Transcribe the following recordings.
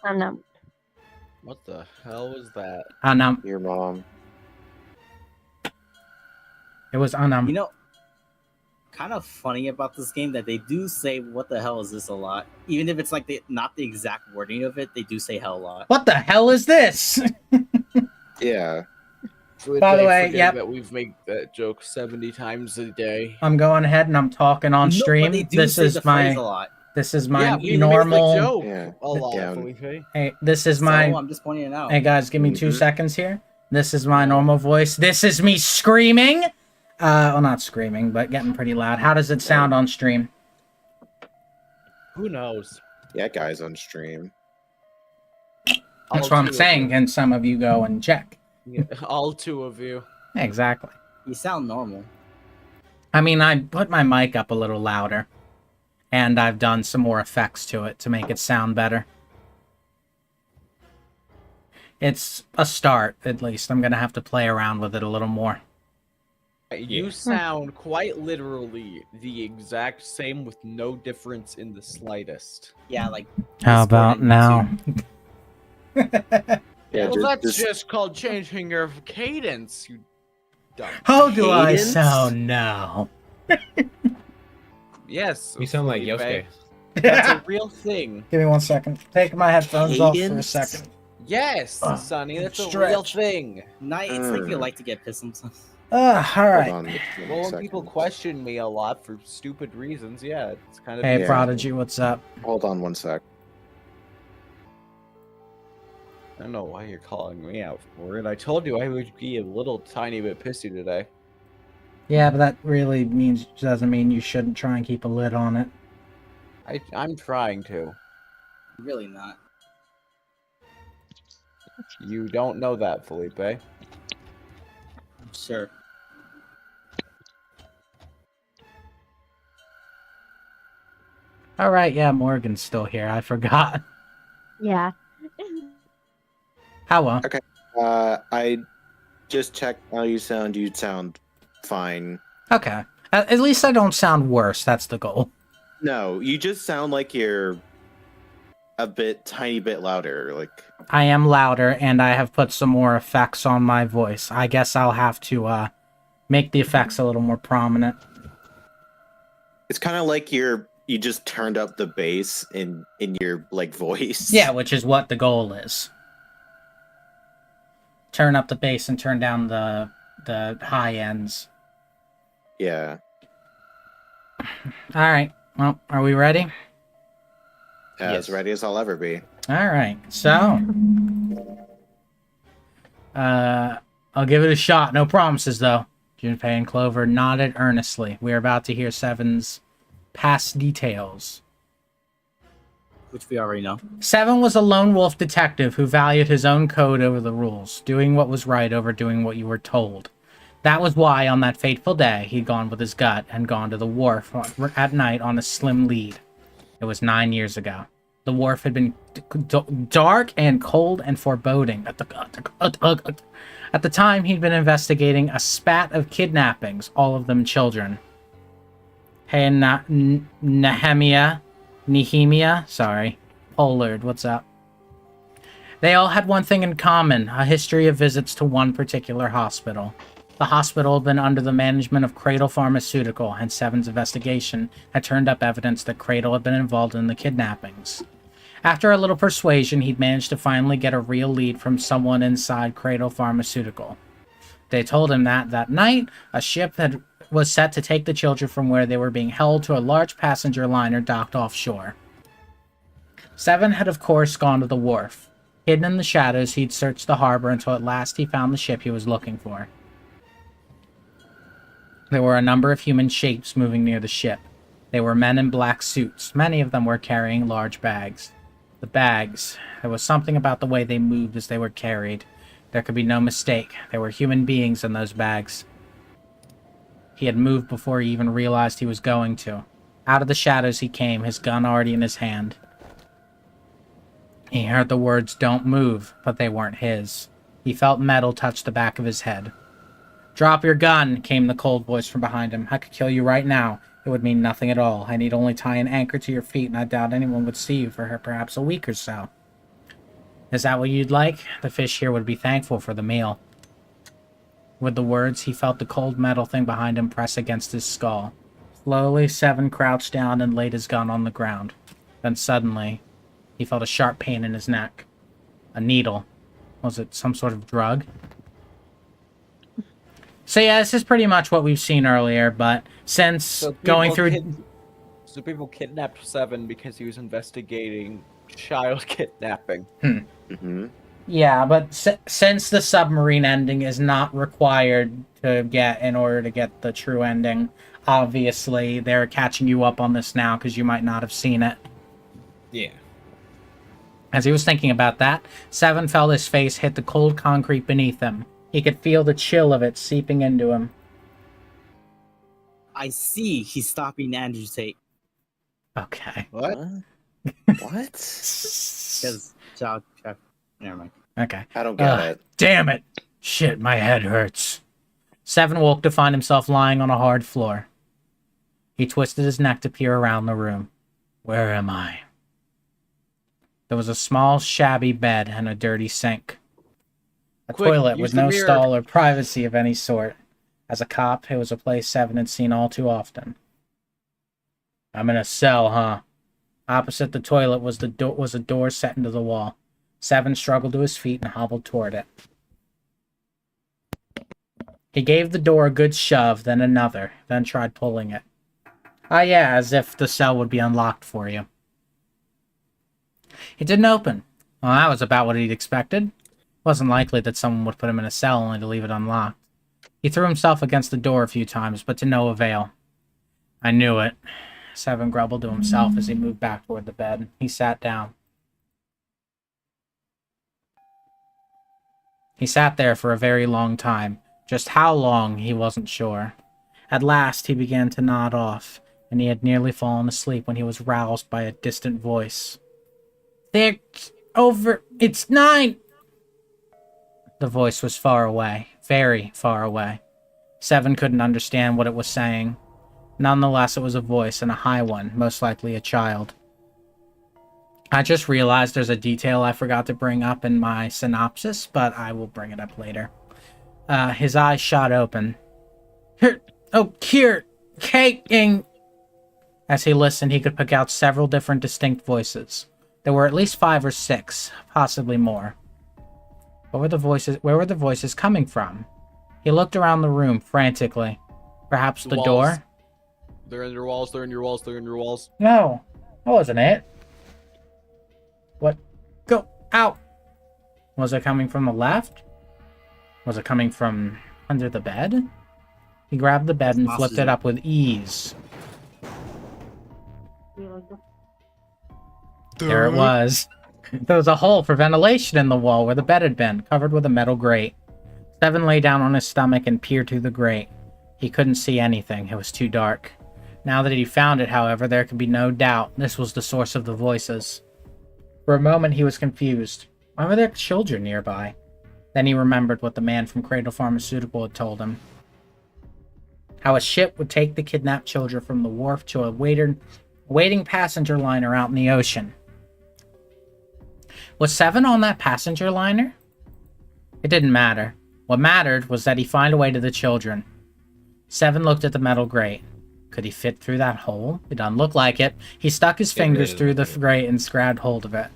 Anam. What the hell was that? Anam. Your mom. It was Anam. You know, kind of funny about this game that they do say "What the hell is this?" a lot, even if it's like not the exact wording of it. They do say "hell" a lot. What the hell is this? Yeah. By the They way, forget yep. that we've made that joke 70 times a day. I'm going ahead and I'm talking on No, stream. but they do This say is the phrase my a lot. this is my we normal. made the joke Yeah. a lot, Yeah. Felipe. Hey, this is my. So I'm just pointing it out. Hey guys, give me 2 Mhm. seconds here. This is my normal voice. This is me screaming. Well, not screaming, but getting pretty loud. How does it sound on stream? Who knows? Yeah, guys on stream. That's All what I'm two of saying. you. Can some of you go and check? Yeah, all two of you. Exactly. You sound normal. I mean, I put my mic up a little louder, and I've done some more effects to it to make it sound better. It's a start, at least. I'm gonna have to play around with it a little more. You sound quite literally the exact same with no difference in the slightest. Yeah, like. How Discord about and now? Yeah, Well, that's just called changing your cadence, you dumb. How do I Cadence? sound now? Yes. You sound like Felipe, Yosuke. That's a real thing. Give me 1 second. Take my headphones off for a Cadence? second. Yes, Sonny, that's a real Stretch. thing. Night, it's like you like to get pissed sometimes. All Hold right. on. Well, when people question me a lot for stupid reasons, yeah, it's kind of. Hey, Yeah. Prodigy, what's up? Hold on 1 sec. I don't know why you're calling me out for it. I told you I would be a little tiny bit pissy today. Yeah, but that really doesn't mean you shouldn't try and keep a lid on it. I'm trying to. Really not. You don't know that, Felipe. Sure. All right, yeah, Morgan's still here. I forgot. Yeah. How well? I just checked how you sound. You sound fine. Okay. At least I don't sound worse. That's the goal. No, you just sound like you're a tiny bit louder. Like, I am louder, and I have put some more effects on my voice. I guess I'll have to make the effects a little more prominent. it's kind of like you just turned up the bass in your like voice. Yeah, which is what the goal is. Turn up the bass and turn down the high ends. Yeah. All right. Well, are we ready? As ready as I'll ever be. All right. So, I'll give it a shot. No promises, though. Junpei and Clover nodded earnestly. We are about to hear Seven's past details. Which we already know. Seven was a lone wolf detective who valued his own code over the rules, doing what was right over doing what you were told. That was why, on that fateful day, he'd gone with his gut and gone to the wharf at night on a slim lead. It was 9 years ago. The wharf had been dark and cold and foreboding. At the time, he'd been investigating a spat of kidnappings, all of them children. Hey, Nehemia, sorry. Pollard, what's up? They all had one thing in common, a history of visits to one particular hospital. The hospital had been under the management of Cradle Pharmaceutical, and Seven's investigation had turned up evidence that Cradle had been involved in the kidnappings. After a little persuasion, he'd managed to finally get a real lead from someone inside Cradle Pharmaceutical. They told him that night, a ship was set to take the children from where they were being held to a large passenger liner docked offshore. Seven had, of course, gone to the wharf. Hidden in the shadows, he'd searched the harbor until at last he found the ship he was looking for. There were a number of human shapes moving near the ship. They were men in black suits. Many of them were carrying large bags. The bags, there was something about the way they moved as they were carried. There could be no mistake. There were human beings in those bags. He had moved before he even realized he was going to. Out of the shadows he came, his gun already in his hand. He heard the words, "Don't move," but they weren't his. He felt metal touch the back of his head. "Drop your gun," came the cold voice from behind him. "I could kill you right now. It would mean nothing at all. I need only tie an anchor to your feet, and I doubt anyone would see you for perhaps a week or so." Is that what you'd like? The fish here would be thankful for the meal. With the words, he felt the cold metal thing behind him press against his skull. Slowly, Seven crouched down and laid his gun on the ground. Then suddenly, he felt a sharp pain in his neck. A needle. Was it some sort of drug? So yeah, this is pretty much what we've seen earlier, but since So going through... So people kidnapped Seven because he was investigating child kidnapping. Mm-hmm. Yeah, but since the submarine ending is not required to get in order to get the true ending, obviously they're catching you up on this now because you might not have seen it. Yeah. As he was thinking about that, Seven felt his face hit the cold concrete beneath him. He could feel the chill of it seeping into him. I see he's stopping Andrew Tate. Okay. What? What? Because child... Never mind. Okay. I don't get it. Damn it! Shit, my head hurts. Seven woke to find himself lying on a hard floor. He twisted his neck to peer around the room. Where am I? There was a small, shabby bed and a dirty sink. A Quick, toilet use with the no mirror. stall or privacy of any sort. As a cop, it was a place Seven had seen all too often. I'm in a cell, huh? Opposite the toilet was a door set into the wall. Seven struggled to his feet and hobbled toward it. He gave the door a good shove, then another, then tried pulling it. Ah, yeah, as if the cell would be unlocked for you. It didn't open. Well, that was about what he'd expected. It wasn't likely that someone would put him in a cell only to leave it unlocked. He threw himself against the door a few times, but to no avail. I knew it. Seven grumbled to himself as he moved back toward the bed. He sat down. He sat there for a very long time. Just how long, he wasn't sure. At last, he began to nod off, and he had nearly fallen asleep when he was roused by a distant voice. They're over. It's 9! The voice was far away, very far away. Seven couldn't understand what it was saying. Nonetheless, it was a voice, and a high one, most likely a child. I just realized there's a detail I forgot to bring up in my synopsis, but I will bring it up later. His eyes shot open. Here, caking. As he listened, he could pick out several different distinct voices. There were at least 5 or 6, possibly more. Where were the voices coming from? He looked around the room frantically. Perhaps the Walls. door? They're in your walls, they're in your walls, they're in your walls. No, that wasn't it. What? Go out! Was it coming from the left? Was it coming from under the bed? He grabbed the bed and flipped it up with ease. There it was. There was a hole for ventilation in the wall where the bed had been, covered with a metal grate. Seven lay down on his stomach and peered through the grate. He couldn't see anything. It was too dark. Now that he found it, however, there could be no doubt this was the source of the voices. For a moment, he was confused. Why were there children nearby? Then he remembered what the man from Cradle Pharmaceutical had told him. How a ship would take the kidnapped children from the wharf to a waiting passenger liner out in the ocean. Was Seven on that passenger liner? It didn't matter. What mattered was that he find a way to the children. Seven looked at the metal grate. Could he fit through that hole? It doesn't look like it. He stuck his fingers through the grate and grabbed hold of it.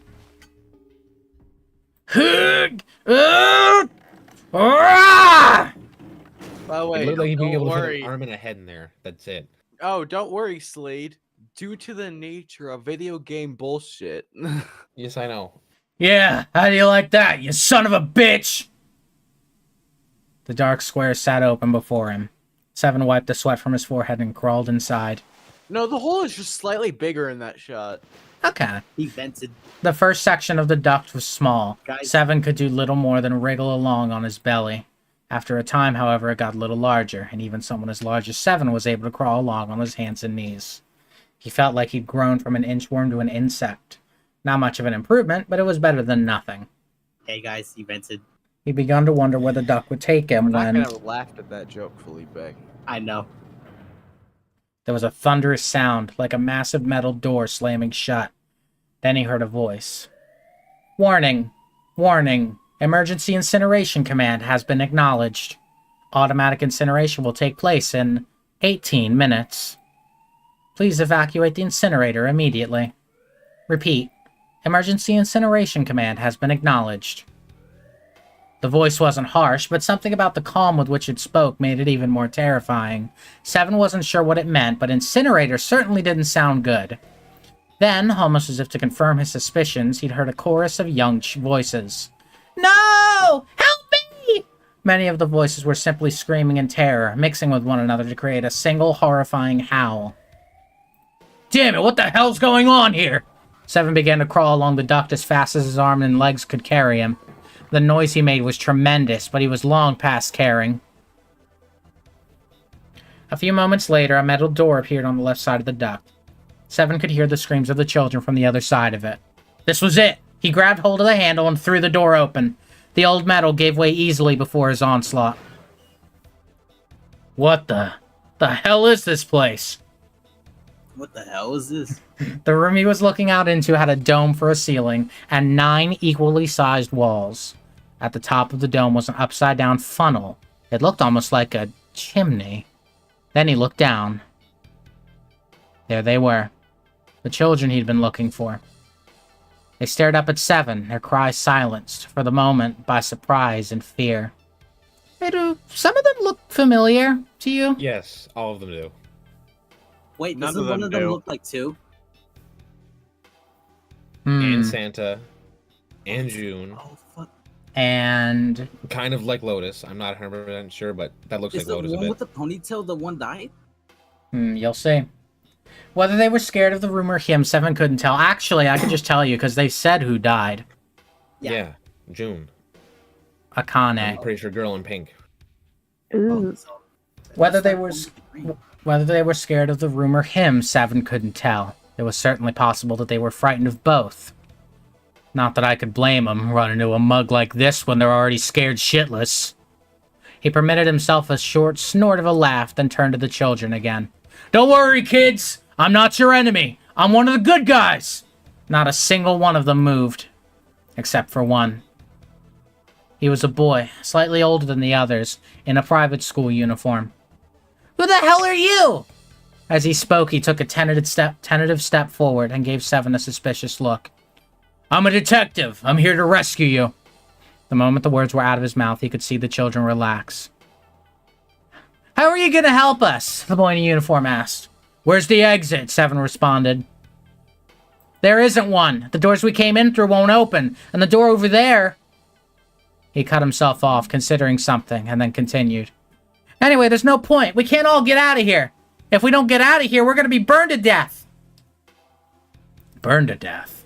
By the way, It looked like he'd be don't able to fit worry. an arm and a head in there. That's it. Oh, don't worry, Slade. Due to the nature of video game bullshit. Yes, I know. Yeah, how do you like that, you son of a bitch? The dark square sat open before him. Seven wiped the sweat from his forehead and crawled inside. No, the hole is just slightly bigger in that shot. Okay. He vented. The first section of the duct was small. Guys. Seven could do little more than wriggle along on his belly. After a time, however, it got a little larger, and even someone as large as Seven was able to crawl along on his hands and knees. He felt like he'd grown from an inchworm to an insect. Not much of an improvement, but it was better than nothing. Hey guys, he vented. He begun to wonder where the duck would take him I'm not when gonna laugh at that joke, Felipe. I know. there was a thunderous sound, like a massive metal door slamming shut. Then he heard a voice. Warning! Warning. Emergency incineration command has been acknowledged. Automatic incineration will take place in 18 minutes. Please evacuate the incinerator immediately. Repeat. Emergency incineration command has been acknowledged. The voice wasn't harsh, but something about the calm with which it spoke made it even more terrifying. Seven wasn't sure what it meant, but incinerator certainly didn't sound good. Then, almost as if to confirm his suspicions, he'd heard a chorus of young voices. No! Help me! Many of the voices were simply screaming in terror, mixing with one another to create a single horrifying howl. Damn it, what the hell's going on here? Seven began to crawl along the duct as fast as his arm and legs could carry him. The noise he made was tremendous, but he was long past caring. A few moments later, a metal door appeared on the left side of the duct. Seven could hear the screams of the children from the other side of it. This was it! He grabbed hold of the handle and threw the door open. The old metal gave way easily before his onslaught. What the hell is this place? What the hell is this? The room he was looking out into had a dome for a ceiling and 9 equally sized walls. At the top of the dome was an upside-down funnel. It looked almost like a chimney. Then he looked down. There they were. The children he'd been looking for. They stared up at Seven, their cries silenced, for the moment, by surprise and fear. Hey, do some of them look familiar to you? Yes, all of them do. Wait, None doesn't of one them of them do. look like two? And Santa. And June. Oh, fuck. And Kind of like Lotus. I'm not 100% sure, but that looks Is like the Lotus a one bit. with the ponytail the one died? you'll see. Whether they were scared of the rumor him, Seven couldn't tell. Actually, I can just tell you, because they said who died. Yeah. June. I'm Akane. pretty sure girl in pink. Ooh. So- Whether That's they not were green. Whether they were scared of the rumor him, Seven couldn't tell. It was certainly possible that they were frightened of both. Not that I could blame them, run into a mug like this when they're already scared shitless. He permitted himself a short snort of a laugh, then turned to the children again. Don't worry, kids! I'm not your enemy! I'm one of the good guys! Not a single one of them moved. Except for one. He was a boy, slightly older than the others, in a private school uniform. Who the hell are you? As he spoke, he took a tentative step forward and gave Seven a suspicious look. I'm a detective. I'm here to rescue you. The moment the words were out of his mouth, he could see the children relax. How are you going to help us? The boy in uniform asked. Where's the exit? Seven responded. There isn't one. The doors we came in through won't open, and the door over there... He cut himself off, considering something, and then continued. Anyway, there's no point. We can't all get out of here. If we don't get out of here, we're going to be burned to death. Burned to death.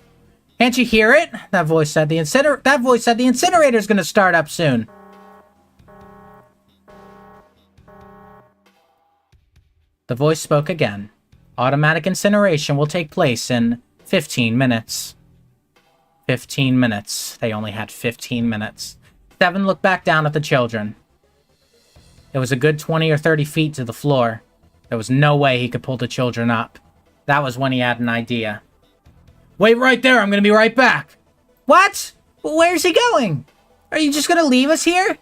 Can't you hear it? That voice said the incinerator's going to start up soon. The voice spoke again. Automatic incineration will take place in 15 minutes. 15 minutes. They only had 15 minutes. Seven looked back down at the children. It was a good 20 or 30 feet to the floor. There was no way he could pull the children up. That was when he had an idea. Wait right there, I'm gonna be right back. What? Where's he going? Are you just gonna leave us here?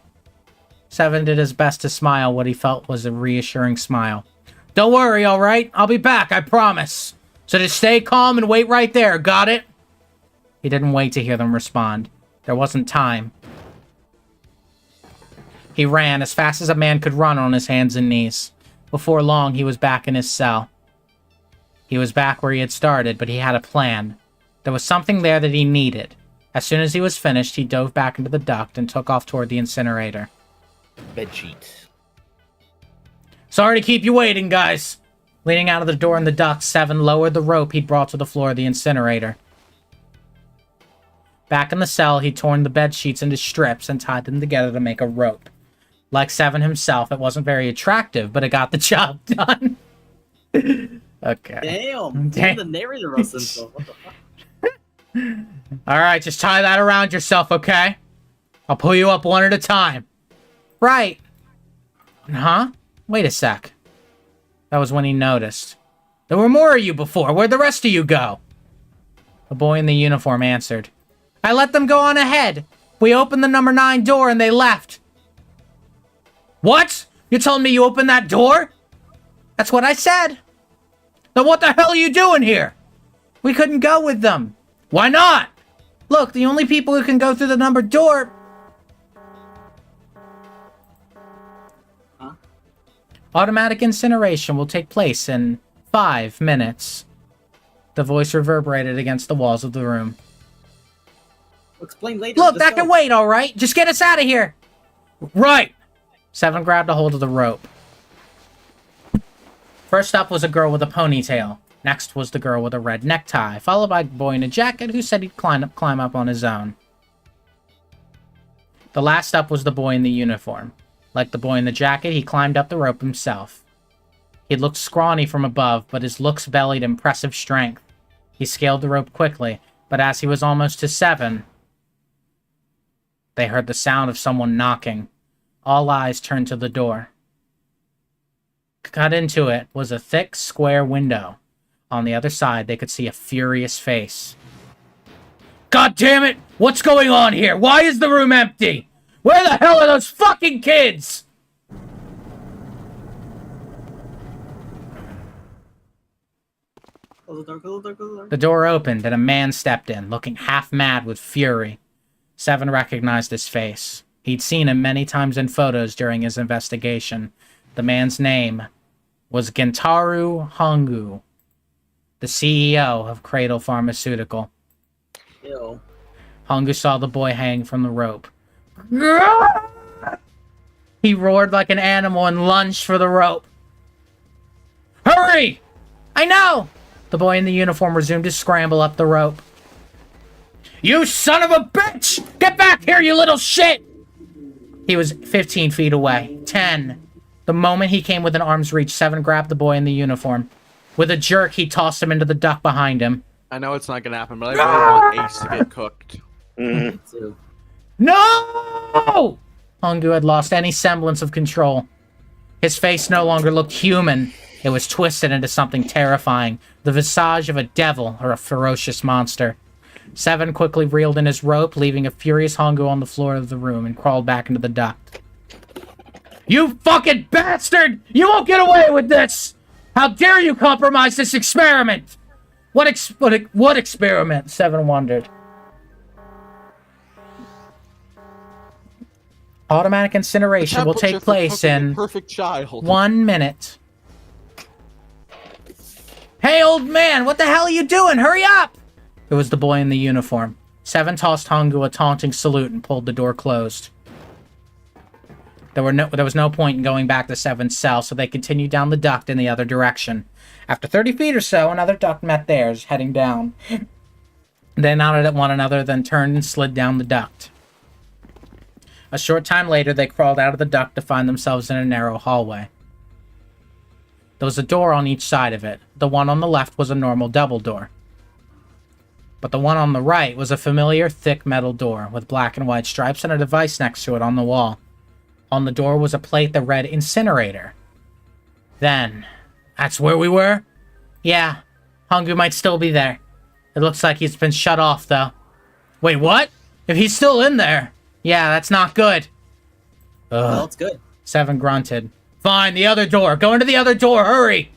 Seven did his best to smile what he felt was a reassuring smile. Don't worry, alright? I'll be back, I promise. So just stay calm and wait right there, got it? He didn't wait to hear them respond. There wasn't time. He ran as fast as a man could run on his hands and knees. Before long, he was back in his cell. He was back where he had started, but he had a plan. There was something there that he needed. As soon as he was finished, he dove back into the duct and took off toward the incinerator. Bedsheet. Sorry to keep you waiting, guys. Leaning out of the door in the duct, Seven lowered the rope he'd brought to the floor of the incinerator. Back in the cell, he torn the bed sheets into strips and tied them together to make a rope. Like Seven himself, it wasn't very attractive, but it got the job done. Okay. Damn. Damn. The narrator roast himself. What the fuck? Alright, just tie that around yourself, okay? I'll pull you up one at a time. Right. Huh? Wait a sec. That was when he noticed. There were more of you before. Where'd the rest of you go? The boy in the uniform answered. I let them go on ahead. We opened the number 9 door and they left. What? You're telling me you opened that door? That's what I said. Then what the hell are you doing here? We couldn't go with them. Why not? Look, the only people who can go through the numbered door... Huh? Automatic incineration will take place in 5 minutes. The voice reverberated against the walls of the room. Explain later. Look, let's that can go. wait, all right? Just get us out of here. Right. 7 grabbed a hold of the rope. First up was a girl with a ponytail. Next was the girl with a red necktie, followed by a boy in a jacket who said he'd climb up on his own. The last up was the boy in the uniform. Like the boy in the jacket, he climbed up the rope himself. He looked scrawny from above, but his looks bellied impressive strength. He scaled the rope quickly, but as he was almost to 7, they heard the sound of someone knocking. All eyes turned to the door. Cut into it was a thick, square window. On the other side, they could see a furious face. God damn it! What's going on here? Why is the room empty? Where the hell are those fucking kids? Close the door, close the door, close the door. The door opened and a man stepped in, looking half mad with fury. 7 recognized his face. He'd seen him many times in photos during his investigation. The man's name was Gentaro Hongu, the CEO of Cradle Pharmaceutical. Ew. Hongu saw the boy hang from the rope. He roared like an animal and lunged for the rope. Hurry! I know! The boy in the uniform resumed his scramble up the rope. You son of a bitch! Get back here, you little shit! He was 15 feet away. 10. The moment he came within arm's reach, 7 grabbed the boy in the uniform. With a jerk, he tossed him into the duct behind him. I know it's not gonna happen, but I really want Ace to get cooked. Mm. Too. No! Hongu had lost any semblance of control. His face no longer looked human. It was twisted into something terrifying, the visage of a devil or a ferocious monster. 7 quickly reeled in his rope, leaving a furious Hongu on the floor of the room, and crawled back into the duct. You fucking bastard! You won't get away with this! How dare you compromise this experiment? What experiment? 7 wondered. Automatic incineration will take place in perfect child. 1 minute. Hey, old man, what the hell are you doing? Hurry up! It was the boy in the uniform. 7 tossed Hongu a taunting salute and pulled the door closed. There was no point in going back to 7's cell, so they continued down the duct in the other direction. After 30 feet or so, another duct met theirs, heading down. They nodded at one another, then turned and slid down the duct. A short time later, they crawled out of the duct to find themselves in a narrow hallway. There was a door on each side of it. The one on the left was a normal double door. But the one on the right was a familiar, thick metal door, with black and white stripes and a device next to it on the wall. On the door was a plate that read incinerator. Then, that's where we were? Yeah, Hongu might still be there. It looks like he's been shut off, though. Wait, what? If he's still in there? Yeah, that's not good. Well, Ugh. it's good. 7 grunted. Fine, the other door. Go into the other door, hurry!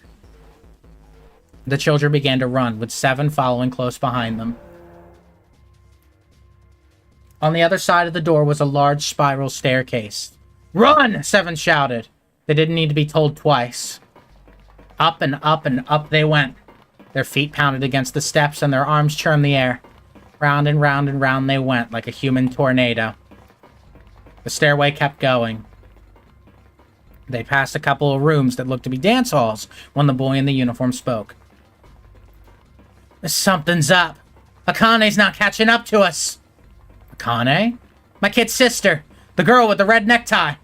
The children began to run, with 7 following close behind them. On the other side of the door was a large spiral staircase. Run! 7 shouted. They didn't need to be told twice. Up and up and up they went. Their feet pounded against the steps and their arms churned the air. Round and round and round they went, like a human tornado. The stairway kept going. They passed a couple of rooms that looked to be dance halls when the boy in the uniform spoke. Something's up. Akane's not catching up to us. Akane? My kid's sister. The girl with the red necktie.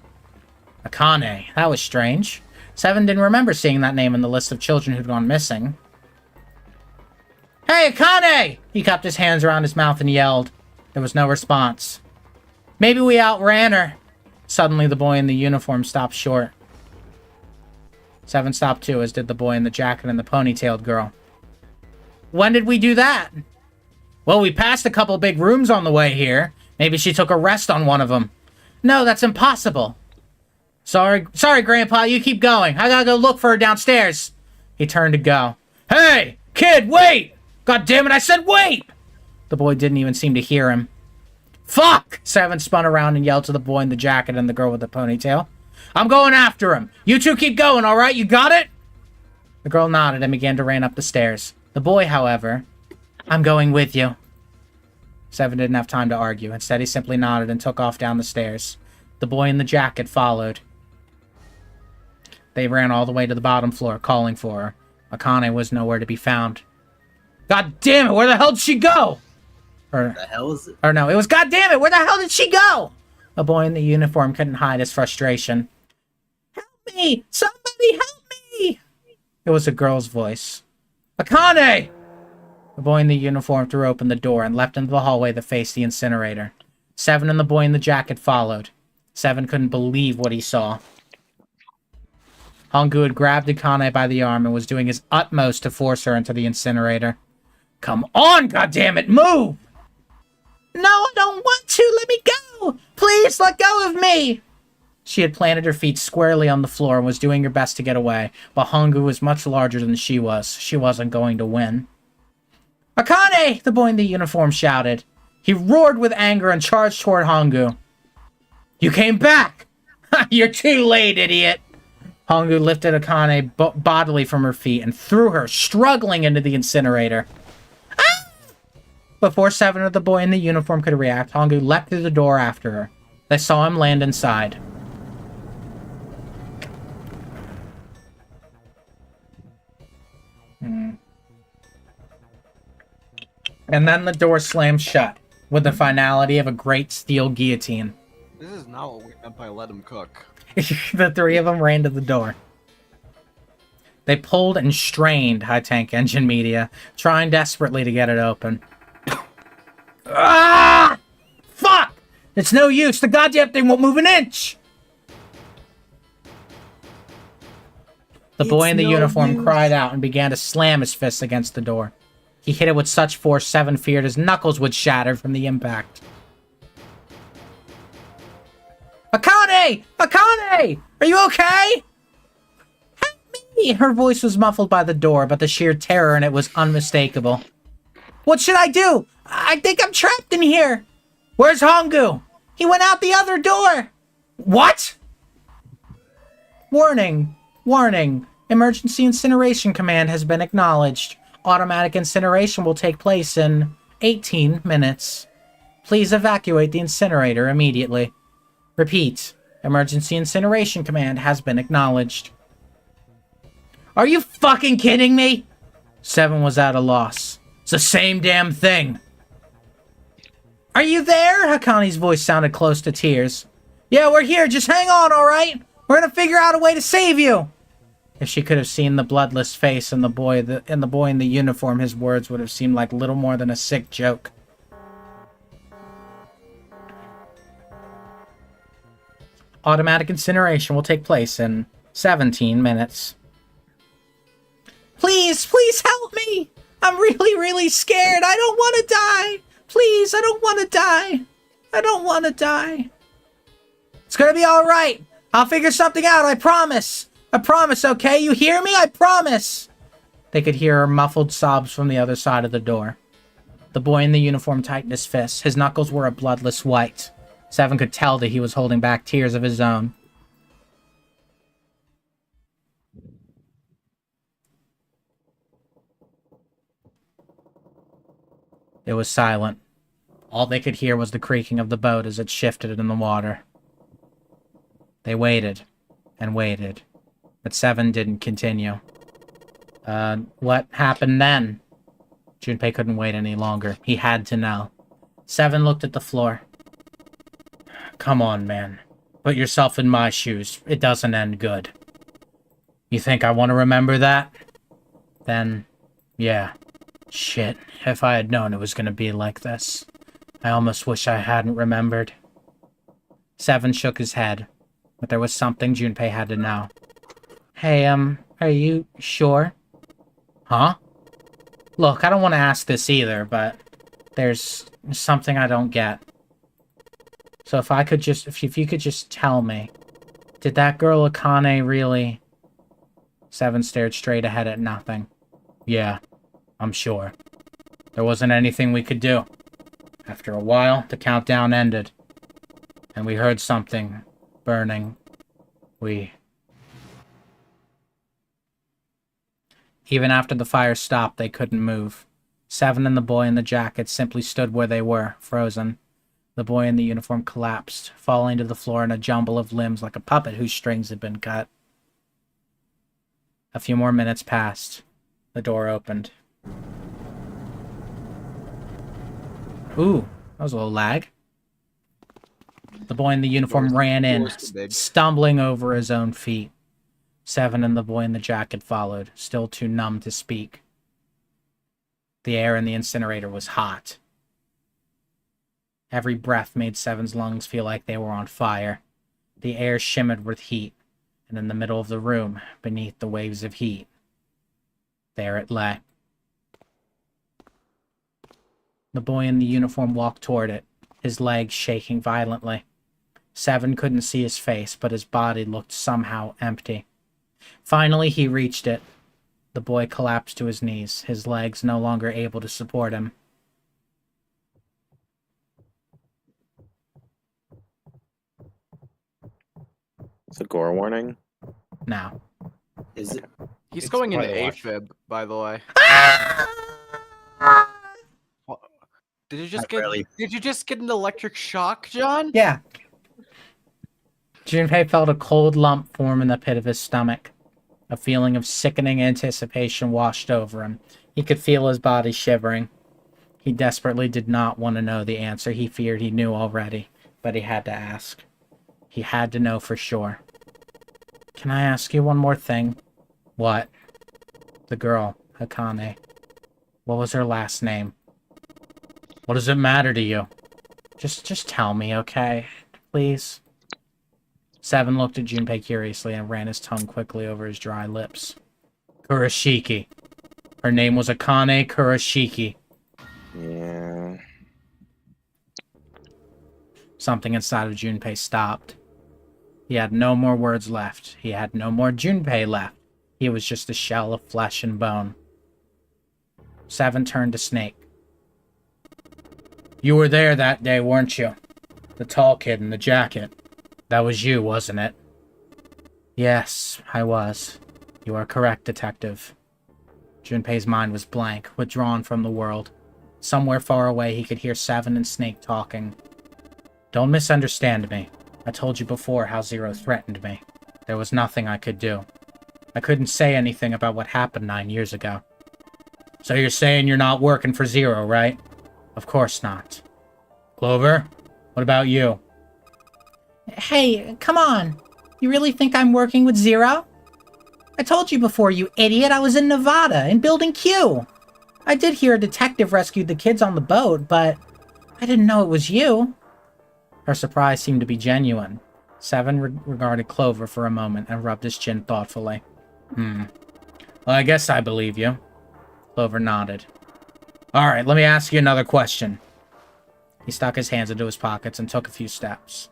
Akane. That was strange. 7 didn't remember seeing that name in the list of children who'd gone missing. Hey, Akane! He cupped his hands around his mouth and yelled. There was no response. Maybe we outran her. Suddenly, the boy in the uniform stopped short. 7 stopped too, as did the boy in the jacket and the ponytailed girl. When did we do that? Well, we passed a couple big rooms on the way here. Maybe she took a rest on one of them. No, that's impossible. Sorry, Grandpa, you keep going. I gotta go look for her downstairs. He turned to go. Hey, kid, wait! God damn it, I said wait! The boy didn't even seem to hear him. Fuck! Seven spun around and yelled to the boy in the jacket and the girl with the ponytail. I'm going after him. You two keep going, alright? You got it? The girl nodded and began to run up the stairs. The boy, however... I'm going with you. Seven didn't have time to argue. Instead, he simply nodded and took off down the stairs. The boy in the jacket followed. They ran all the way to the bottom floor, calling for her. Akane was nowhere to be found. God damn it, where the hell did she go? What the hell is it? Or no, it was God damn it, where the hell did she go? A boy in the uniform couldn't hide his frustration. Help me! Somebody help me! It was a girl's voice. Akane! The boy in the uniform threw open the door and leapt into the hallway that faced the incinerator. Seven and the boy in the jacket followed. Seven couldn't believe what he saw. Hongu had grabbed Akane by the arm and was doing his utmost to force her into the incinerator. Come on, goddammit, move! No, I don't want to, let me go! Please, let go of me! She had planted her feet squarely on the floor and was doing her best to get away, but Hongu was much larger than she was. She wasn't going to win. Akane! The boy in the uniform shouted. He roared with anger and charged toward Hongu. You came back! You're too late, idiot! Hongu lifted Akane bodily from her feet and threw her, struggling, into the incinerator. Ah! Before Seven or the boy in the uniform could react, Hongu leapt through the door after her. They saw him land inside. And then the door slammed shut, with the finality of a great steel guillotine. This is not what we meant by let him cook. The three of them ran to the door. They pulled and strained High Tank Engine Media, trying desperately to get it open. Ah! Fuck! It's no use. The goddamn thing won't move an inch! The boy in the uniform cried out and began to slam his fists against the door. He hit it with such force Seven feared his knuckles would shatter from the impact. Akane! Akane! Are you okay? Help me! Her voice was muffled by the door, but the sheer terror in it was unmistakable. What should I do? I think I'm trapped in here. Where's Hongu? He went out the other door. What? Warning. Warning. Emergency incineration command has been acknowledged. Automatic incineration will take place in 18 minutes. Please evacuate the incinerator immediately. Repeat. Emergency incineration command has been acknowledged. Are you fucking kidding me? Seven was at a loss. It's the same damn thing. Are you there? Hakane's voice sounded close to tears. Yeah, we're here. Just hang on, alright? We're gonna figure out a way to save you. If she could have seen the bloodless face and the boy in the uniform, his words would have seemed like little more than a sick joke. Automatic incineration will take place in 17 minutes. Please, please help me! I'm really, really scared. I don't want to die. Please, I don't want to die. I don't want to die. It's gonna be alright. I'll figure something out, I promise. I promise, okay? You hear me? I promise! They could hear her muffled sobs from the other side of the door. The boy in the uniform tightened his fists. His knuckles were a bloodless white. Seven could tell that he was holding back tears of his own. It was silent. All they could hear was the creaking of the boat as it shifted in the water. They waited and waited. But Seven didn't continue. What happened then? Junpei couldn't wait any longer. He had to know. Seven looked at the floor. Come on, man. Put yourself in my shoes. It doesn't end good. You think I want to remember that? Then, yeah. Shit. If I had known it was going to be like this. I almost wish I hadn't remembered. Seven shook his head. But there was something Junpei had to know. Hey, are you sure? Huh? Look, I don't want to ask this either, but there's something I don't get. So if you could just tell me, did that girl Akane really... Seven stared straight ahead at nothing. Yeah, I'm sure. There wasn't anything we could do. After a while, the countdown ended. And we heard something burning. Even after the fire stopped, they couldn't move. Seven and the boy in the jacket simply stood where they were, frozen. The boy in the uniform collapsed, falling to the floor in a jumble of limbs like a puppet whose strings had been cut. A few more minutes passed. The door opened. Ooh, that was a little lag. The boy in the uniform ran in, stumbling over his own feet. Seven and the boy in the jacket followed, still too numb to speak. The air in the incinerator was hot. Every breath made Seven's lungs feel like they were on fire. The air shimmered with heat, and in the middle of the room, beneath the waves of heat, there it lay. The boy in the uniform walked toward it, his legs shaking violently. Seven couldn't see his face, but his body looked somehow empty. Finally, he reached it. The boy collapsed to his knees, his legs no longer able to support him. It's a gore warning. Now. Is it? He's going into quite a lot. AFib, by the way. Did you just Not really. Did you just get an electric shock, John? Yeah. Junpei felt a cold lump form in the pit of his stomach. A feeling of sickening anticipation washed over him. He could feel his body shivering. He desperately did not want to know the answer he feared he knew already, but he had to ask. He had to know for sure. Can I ask you one more thing? What? The girl, Akane. What was her last name? What does it matter to you? Just tell me, okay? Please? Seven looked at Junpei curiously and ran his tongue quickly over his dry lips. Kurashiki. Her name was Akane Kurashiki. Yeah. Something inside of Junpei stopped. He had no more words left. He had no more Junpei left. He was just a shell of flesh and bone. Seven turned to Snake. You were there that day, weren't you? The tall kid in the jacket. That was you, wasn't it? Yes, I was. You are correct, Detective. Junpei's mind was blank, withdrawn from the world. Somewhere far away, he could hear Seven and Snake talking. Don't misunderstand me. I told you before how Zero threatened me. There was nothing I could do. I couldn't say anything about what happened 9 years ago. So you're saying you're not working for Zero, right? Of course not. Clover, what about you? Hey, come on. You really think I'm working with Zero? I told you before, you idiot, I was in Nevada, in Building Q. I did hear a detective rescued the kids on the boat, but I didn't know it was you. Her surprise seemed to be genuine. Seven regarded Clover for a moment and rubbed his chin thoughtfully. Well, I guess I believe you. Clover nodded. Alright, let me ask you another question. He stuck his hands into his pockets and took a few steps.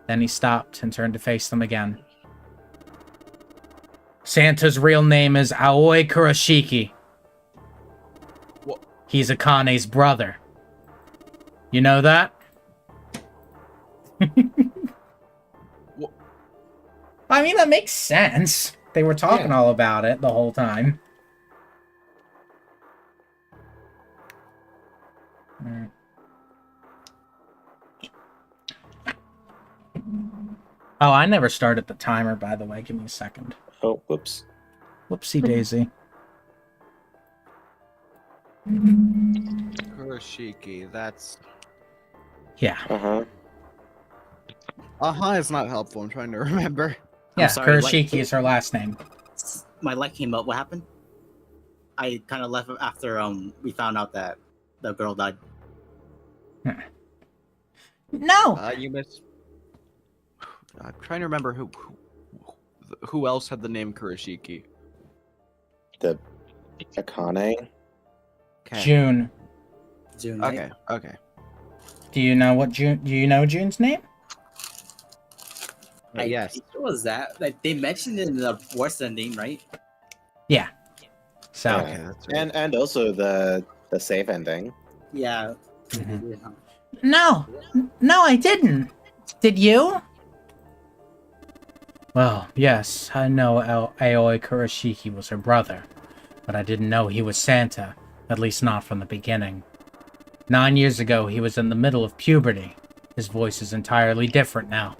Then he stopped and turned to face them again. Santa's real name is Aoi Kurashiki. What? He's Akane's brother. You know that? What? I mean, that makes sense. They were talking all about it the whole time. Oh, I never started the timer, by the way. Give me a second. Oh, whoops. Whoopsie daisy. Kurashiki, that's... Yeah. Uh-huh. is not helpful, I'm trying to remember. Yeah, sorry, Kurashiki is her last name. My light came up. What happened? I kind of left after we found out that the girl died. No! You missed... I'm trying to remember who else had the name Kurashiki. The Akane. Okay. June. June. Right? Okay. Do you know what June? Do you know June's name? Yes. think it was that. Like they mentioned it in the Force ending, right? Yeah. So. Yeah. Okay, that's right. And also the safe ending. Yeah. Mhm. No, I didn't. Did you? Well, yes, I know Aoi Kurashiki was her brother, but I didn't know he was Santa, at least not from the beginning. 9 years ago, he was in the middle of puberty. His voice is entirely different now.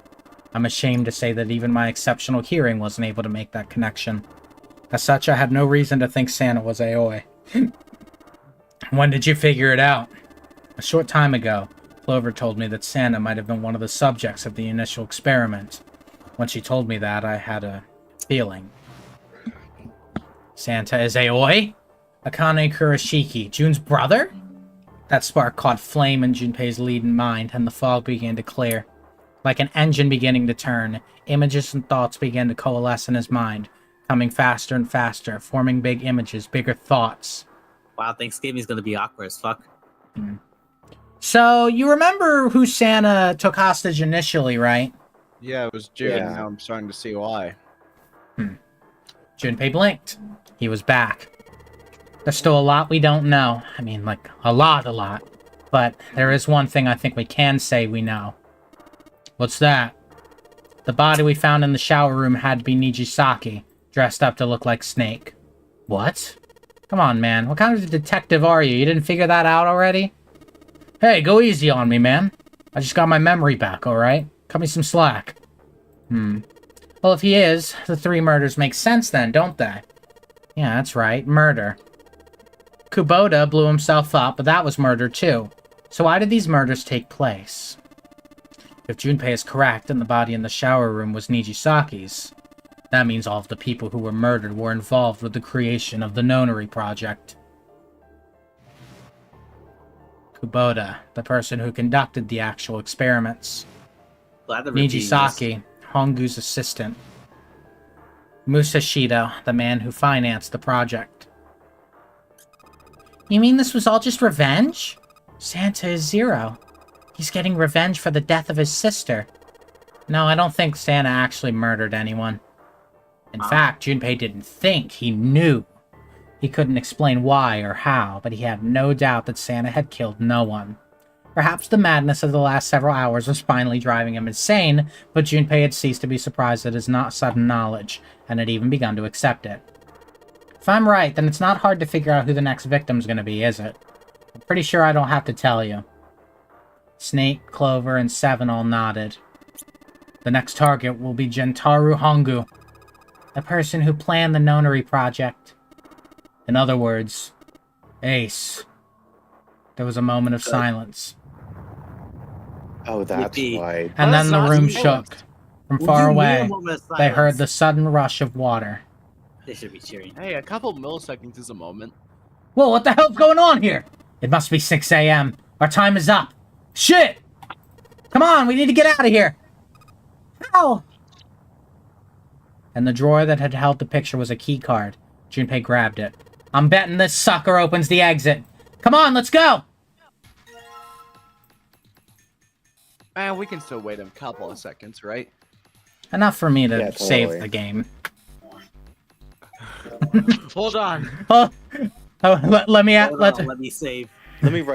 I'm ashamed to say that even my exceptional hearing wasn't able to make that connection. As such, I had no reason to think Santa was Aoi. When did you figure it out? A short time ago, Clover told me that Santa might have been one of the subjects of the initial experiment. When she told me that, I had a feeling. Santa is Aoi? Akane Kurashiki, June's brother? That spark caught flame in Junpei's leaden mind, and the fog began to clear. Like an engine beginning to turn, images and thoughts began to coalesce in his mind, coming faster and faster, forming big images, bigger thoughts. Wow, Thanksgiving's gonna be awkward as fuck. So, you remember who Santa took hostage initially, right? Yeah, it was June. Yeah. Now I'm starting to see why. Junpei blinked. He was back. There's still a lot we don't know. I mean, like, a lot. But there is one thing I think we can say we know. What's that? The body we found in the shower room had to be Nijisaki, dressed up to look like Snake. What? Come on, man. What kind of detective are you? You didn't figure that out already? Hey, go easy on me, man. I just got my memory back, alright? Cut me some slack. Well, if he is, the 3 murders make sense then, don't they? Yeah, that's right. Murder. Kubota blew himself up, but that was murder too. So why did these murders take place? If Junpei is correct and the body in the shower room was Nijisaki's, that means all of the people who were murdered were involved with the creation of the Nonary Project. Kubota, the person who conducted the actual experiments. Glad the review Nijisaki, Hongu's assistant. Musashido, the man who financed the project. You mean this was all just revenge? Santa is Zero. He's getting revenge for the death of his sister. No, I don't think Santa actually murdered anyone. In fact, Junpei didn't think, he knew. He couldn't explain why or how, but he had no doubt that Santa had killed no one. Perhaps the madness of the last several hours was finally driving him insane, but Junpei had ceased to be surprised at his not sudden knowledge, and had even begun to accept it. If I'm right, then it's not hard to figure out who the next victim's gonna be, is it? I'm pretty sure I don't have to tell you. Snake, Clover, and Seven all nodded. The next target will be Gentaro Hongu, the person who planned the Nonary Project. In other words, Ace. There was a moment of silence. Oh, that's Yippee. why. And then the That's room silence. shook. From far away, they They heard the sudden rush of water. They should be cheering. Hey, a couple milliseconds is a moment. Whoa, what the hell's going on here? It must be 6 a.m. Our time is up. Shit! Come on, we need to get out of here. Ow! And the drawer that had held the picture was a key card. Junpei grabbed it. I'm betting this sucker opens the exit. Come on, let's go! Man, we can still wait a couple of seconds, right? Enough for me to Yeah, save totally. the game. Hold on. Oh, let me Hold on, let let me save. Let me write.